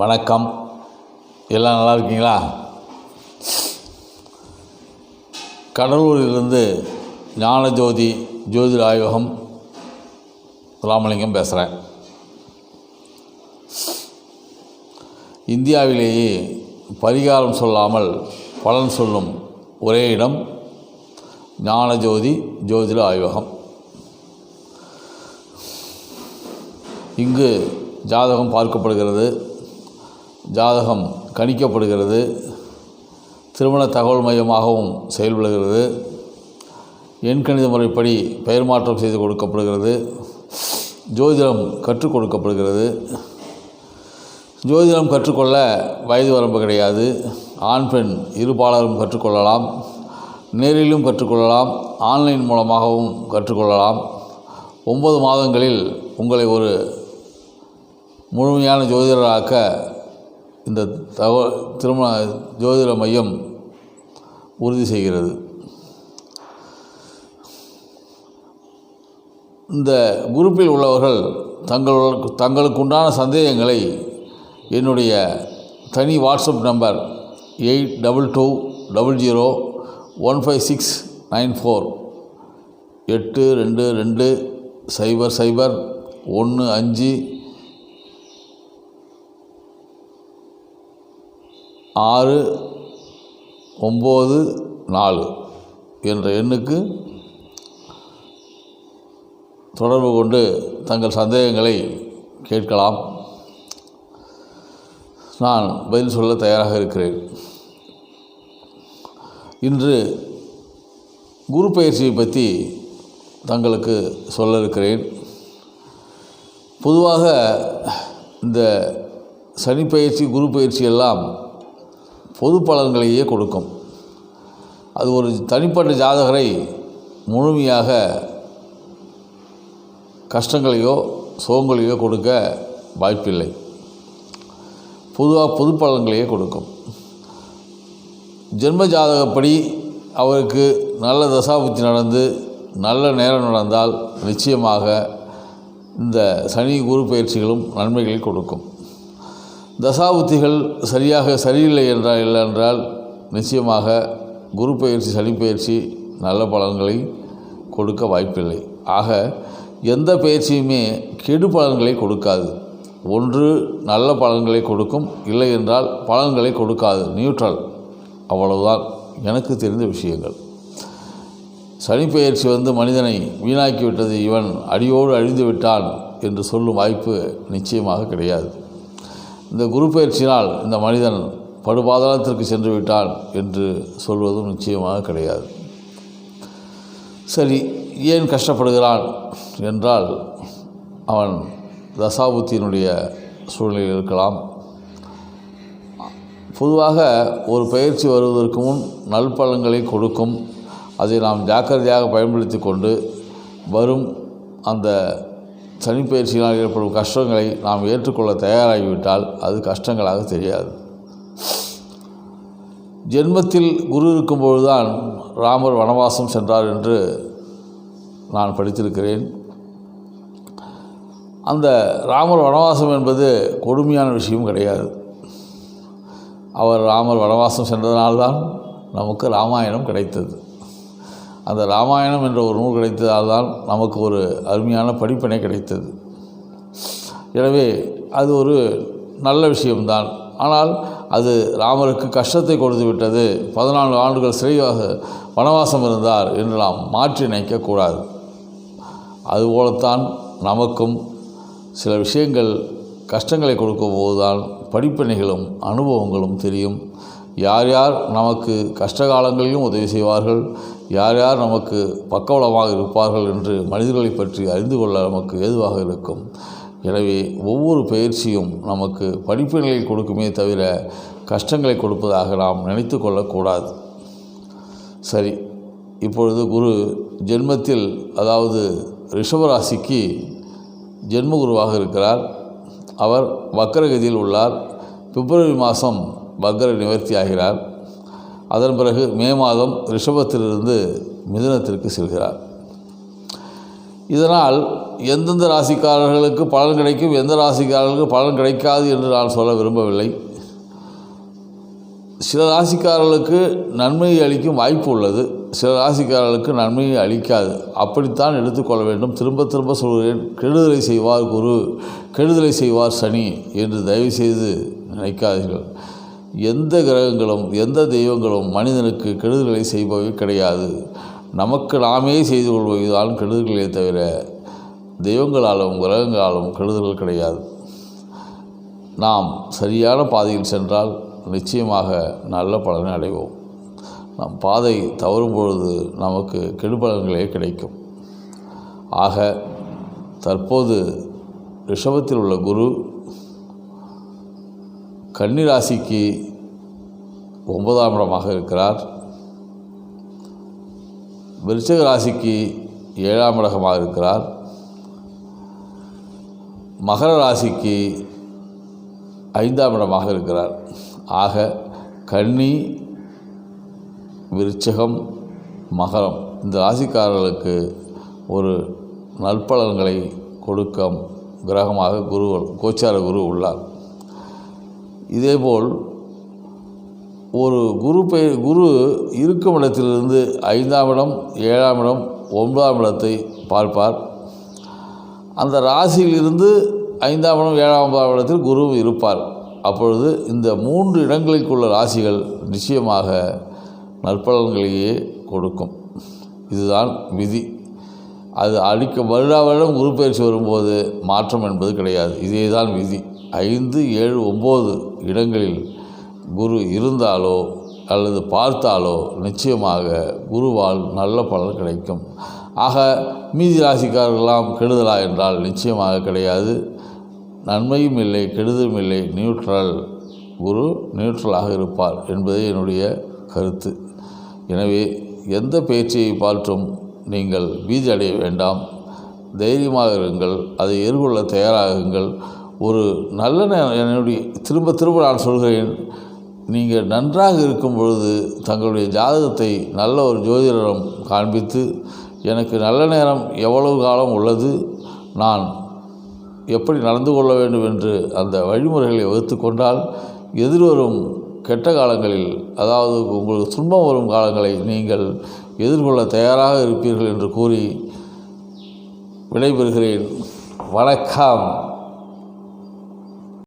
வணக்கம். எல்லாம் நல்லா இருக்கீங்களா? கடலூரிலிருந்து ஞானஜோதி ஜோதிட ஆய்வகம் ராமலிங்கம் பேசுகிறேன். இந்தியாவிலேயே பரிகாரம் சொல்லாமல் பலன் சொல்லும் ஒரே இடம் ஞானஜோதி ஜோதிட ஆய்வகம். இங்கு ஜாதகம் பார்க்கப்படுகிறது, ஜாதகம் கணிக்கப்படுகிறது, திருமண தகவல் மையமாகவும் செயல்படுகிறது, எண்கணித முறைப்படி பெயர் மாற்றம் செய்து கொடுக்கப்படுகிறது, ஜோதிடம் கற்றுக் கொடுக்கப்படுகிறது. ஜோதிடம் கற்றுக்கொள்ள வயது வரம்பு கிடையாது. ஆண் பெண் இருபாலரும் கற்றுக்கொள்ளலாம், நேரிலும் கற்றுக்கொள்ளலாம், ஆன்லைன் மூலமாகவும் கற்றுக்கொள்ளலாம். 9 மாதங்களில் உங்களை ஒரு முழுமையான ஜோதிடராக்க இந்த திருமண ஜோதிட மையம் உறுதி செய்கிறது. இந்த குரூப்பில் உள்ளவர்கள் தங்களுக்குண்டான சந்தேகங்களை என்னுடைய தனி வாட்ஸ்அப் நம்பர் 8220015694 822015 என்ற எண்ணுக்கு தொடர்பு கொண்டு தங்கள் சந்தேகங்களை கேட்கலாம். நான் பதில் சொல்ல தயாராக இருக்கிறேன். இன்று குரு பயிற்சியை பற்றி தங்களுக்கு சொல்ல இருக்கிறேன். பொதுவாக இந்த சனி பயிற்சி, குரு பயிற்சி எல்லாம் பொது பலன்களையே கொடுக்கும். அது ஒரு தனிப்பட்ட ஜாதகரை முழுமையாக கஷ்டங்களையோ சோகங்களையோ கொடுக்க வாய்ப்பில்லை. பொதுவாக பொது பலன்களையே கொடுக்கும். ஜென்ம ஜாதகப்படி அவருக்கு நல்ல தசாபுத்தி நடந்து நல்ல நேரம் நடந்தால் நிச்சயமாக இந்த சனி குரு பயிற்சிகளும் நன்மைகளை கொடுக்கும். தசாபுத்திகள் சரியில்லை என்றால் நிச்சயமாக குரு பயிற்சி, சனி பயிற்சி நல்ல பலன்களை கொடுக்க வாய்ப்பில்லை. ஆக எந்த பயிற்சியுமே கெடு பலன்களை கொடுக்காது. ஒன்று நல்ல பலன்களை கொடுக்கும், இல்லை என்றால் பலன்களை கொடுக்காது. நியூட்ரல். அவ்வளவுதான் எனக்கு தெரிந்த விஷயங்கள். சனி பயிற்சி மனிதனை வீணாக்கிவிட்டது, இவன் அடியோடு அழிந்து விட்டான் என்று சொல்லும் வாய்ப்பு நிச்சயமாக கிடையாது. இந்த குரு பயிற்சியினால் இந்த மனிதன் படுபாதாளத்திற்கு சென்று விட்டான் என்று சொல்வதும் நிச்சயமாக கிடையாது. சரி, ஏன் கஷ்டப்படுகிறான் என்றால் அவன் தசாபுத்தியினுடைய சூழ்நிலையில் இருக்கலாம். பொதுவாக ஒரு பயிற்சி வருவதற்கு முன் நல்பலன்களை கொடுக்கும். அதை நாம் ஜாக்கிரதையாக பயன்படுத்தி கொண்டு வரும் அந்த சனி பயிற்சியினால் ஏற்படும் கஷ்டங்களை நாம் ஏற்றுக்கொள்ள தயாராகிவிட்டால் அது கஷ்டங்களாக தெரியாது. ஜென்மத்தில் குரு இருக்கும்பொழுது தான் ராமர் வனவாசம் சென்றார் என்று நான் படித்திருக்கிறேன். அந்த ராமர் வனவாசம் என்பது கொடுமையான விஷயம் கிடையாது. ராமர் வனவாசம் சென்றதனால்தான் நமக்கு ராமாயணம் கிடைத்தது. அந்த ராமாயணம் என்ற ஒரு நூல் கிடைத்ததால் தான் நமக்கு ஒரு அருமையான படிப்பினை கிடைத்தது. எனவே அது ஒரு நல்ல விஷயம்தான். ஆனால் அது ராமருக்கு கஷ்டத்தை கொடுத்து விட்டது, 14 ஆண்டுகள் வனவாசம் இருந்தார் என்று நாம் மாற்றி நினைக்கக்கூடாது. அதுபோலத்தான் நமக்கும் சில விஷயங்கள் கஷ்டங்களை கொடுக்கும் போதுதான் படிப்பினைகளும் அனுபவங்களும் தெரியும். யார் யார் நமக்கு கஷ்டகாலங்களிலும் உதவி செய்வார்கள், யார் யார் நமக்கு பக்கபலமாக இருப்பார்கள் என்று மனிதர்களை பற்றி அறிந்து கொள்ள நமக்கு ஏதுவாக இருக்கும். எனவே ஒவ்வொரு பயிற்சியும் நமக்கு படிப்பினைகளை கொடுக்குமே தவிர கஷ்டங்களை கொடுப்பதாக நாம் நினைத்து கொள்ளக்கூடாது. சரி, இப்பொழுது குரு ஜென்மத்தில், அதாவது ரிஷபராசிக்கு ஜென்மகுருவாக இருக்கிறார். அவர் வக்கரகதியில் உள்ளார். பிப்ரவரி மாதம் வக்கர நிவர்த்தி ஆகிறார். அதன் பிறகு மே மாதம் ரிஷபத்திலிருந்து மிதுனத்திற்கு செல்கிறார். இதனால் எந்தெந்த ராசிக்காரர்களுக்கு பலன் கிடைக்கும், எந்த ராசிக்காரர்களுக்கு பலன் கிடைக்காது என்று நான் சொல்ல விரும்பவில்லை. சில ராசிக்காரர்களுக்கு நன்மையை அளிக்கும் வாய்ப்பு உள்ளது, சில ராசிக்காரர்களுக்கு நன்மையை அளிக்காது. அப்படித்தான் எடுத்துக்கொள்ள வேண்டும். திரும்ப திரும்ப சொல்கிறேன், கெடுதலை செய்வார் குரு, கெடுதலை செய்வார் சனி என்று தயவுசெய்து நினைக்காதீர்கள். எந்த கிரகங்களும் எந்த தெய்வங்களும் மனிதனுக்கு கெடுதல்களை செய்பவை கிடையாது. நமக்கு நாமே செய்து கொள்வதுதான் கெடுதல்களே தவிர தெய்வங்களாலும் கிரகங்களாலும் கெடுதல்கள் கிடையாது. நாம் சரியான பாதையில் சென்றால் நிச்சயமாக நல்ல பலனை அடைவோம். நம் பாதை தவறும் பொழுது நமக்கு கெடுபலன்களே கிடைக்கும். ஆக தற்போது ரிஷபத்தில் உள்ள குரு கன்னி ராசிக்கு 9ஆம் இடமாக இருக்கிறார். விருச்சிக ராசிக்கு 7ஆம் இடமாக இருக்கிறார். மகர ராசிக்கு 5ஆம் இடமாக இருக்கிறார். ஆக கன்னி, விருச்சிகம், மகரம் இந்த ராசிக்காரர்களுக்கு ஒரு நற்பலன்களை கொடுக்கும் கிரகமாக கோச்சார குரு உள்ளார். இதேபோல் ஒரு குரு இருக்கும் இடத்திலிருந்து 5ஆம் இடம், 7ஆம் இடம், 9ஆம் இடத்தை பார்ப்பார். அந்த ராசியிலிருந்து 5ஆம் இடம், 7ஆம், 9ஆம் இடத்தில் குரு இருப்பார். அப்பொழுது இந்த 3 இடங்களுக்குள்ள ராசிகள் நிச்சயமாக நற்பலன்களையே கொடுக்கும். இதுதான் விதி. அது வருடம் குரு பயிற்சி வரும்போது மாற்றம் என்பது கிடையாது. இதே தான் விதி. 5, 7, 9 இடங்களில் குரு இருந்தாலோ அல்லது பார்த்தாலோ நிச்சயமாக குருவால் நல்ல பலன் கிடைக்கும். ஆக மீதி ராசிக்காரர்களெல்லாம் கெடுதலா என்றால் நிச்சயமாக கிடையாது. நன்மையும் இல்லை, கெடுதலும் இல்லை, நியூட்ரல். குரு நியூட்ரலாக இருப்பார் என்பதே என்னுடைய கருத்து. எனவே எந்த பேச்சையை பார்த்தும் நீங்கள் பீதி அடைய வேண்டாம். தைரியமாக இருங்கள், அதை எதிர்கொள்ள தயாராகுங்கள். ஒரு நல்ல என்னுடைய திரும்ப நான் சொல்கிறேன், நீங்கள் நன்றாக இருக்கும் பொழுது தங்களுடைய ஜாதகத்தை நல்ல ஒரு ஜோதிடரிடம் காண்பித்து, எனக்கு நல்ல நேரம் எவ்வளவு காலம் உள்ளது, நான் எப்படி நடந்து கொள்ள வேண்டும் என்று அந்த வழிமுறைகளை வகுத்து கொண்டால் எதிர்வரும் கெட்ட காலங்களில், அதாவது உங்களுக்கு துன்பம் வரும் காலங்களை நீங்கள் எதிர்கொள்ள தயாராக இருப்பீர்கள் என்று கூறி விடைபெறுகிறேன். வணக்கம்.